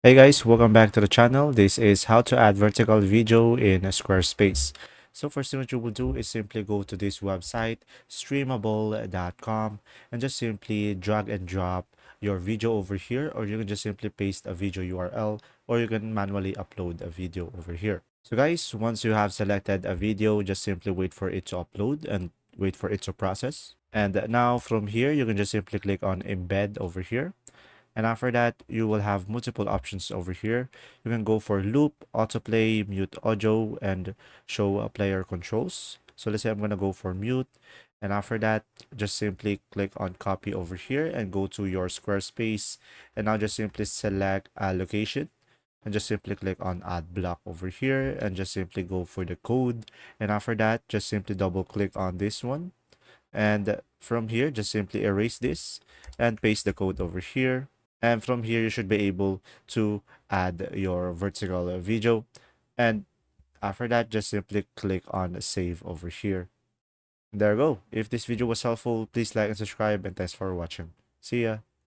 Hey guys, welcome back to the channel. This is how to add vertical video in Squarespace. So first thing what you will do is simply go to this website, streamable.com, and just simply drag and drop your video over here, or you can just simply paste a video URL, or you can manually upload a video over here. So guys, once you have selected a video, just simply wait for it to upload and wait for it to process. And now from here, you can just simply click on embed over here. And after that, you will have multiple options over here. You can go for loop, autoplay, mute audio, and show player controls. So let's say I'm going to go for mute. And after that, just simply click on copy over here and go to your Squarespace. And now just simply select a location and just simply click on add block over here and just simply go for the code. And after that, just simply double click on this one. And from here, just simply erase this and paste the code over here. And from here, you should be able to add your vertical video. And after that, just simply click on save over here. There you go. If this video was helpful, please like and subscribe, and thanks for watching. See ya.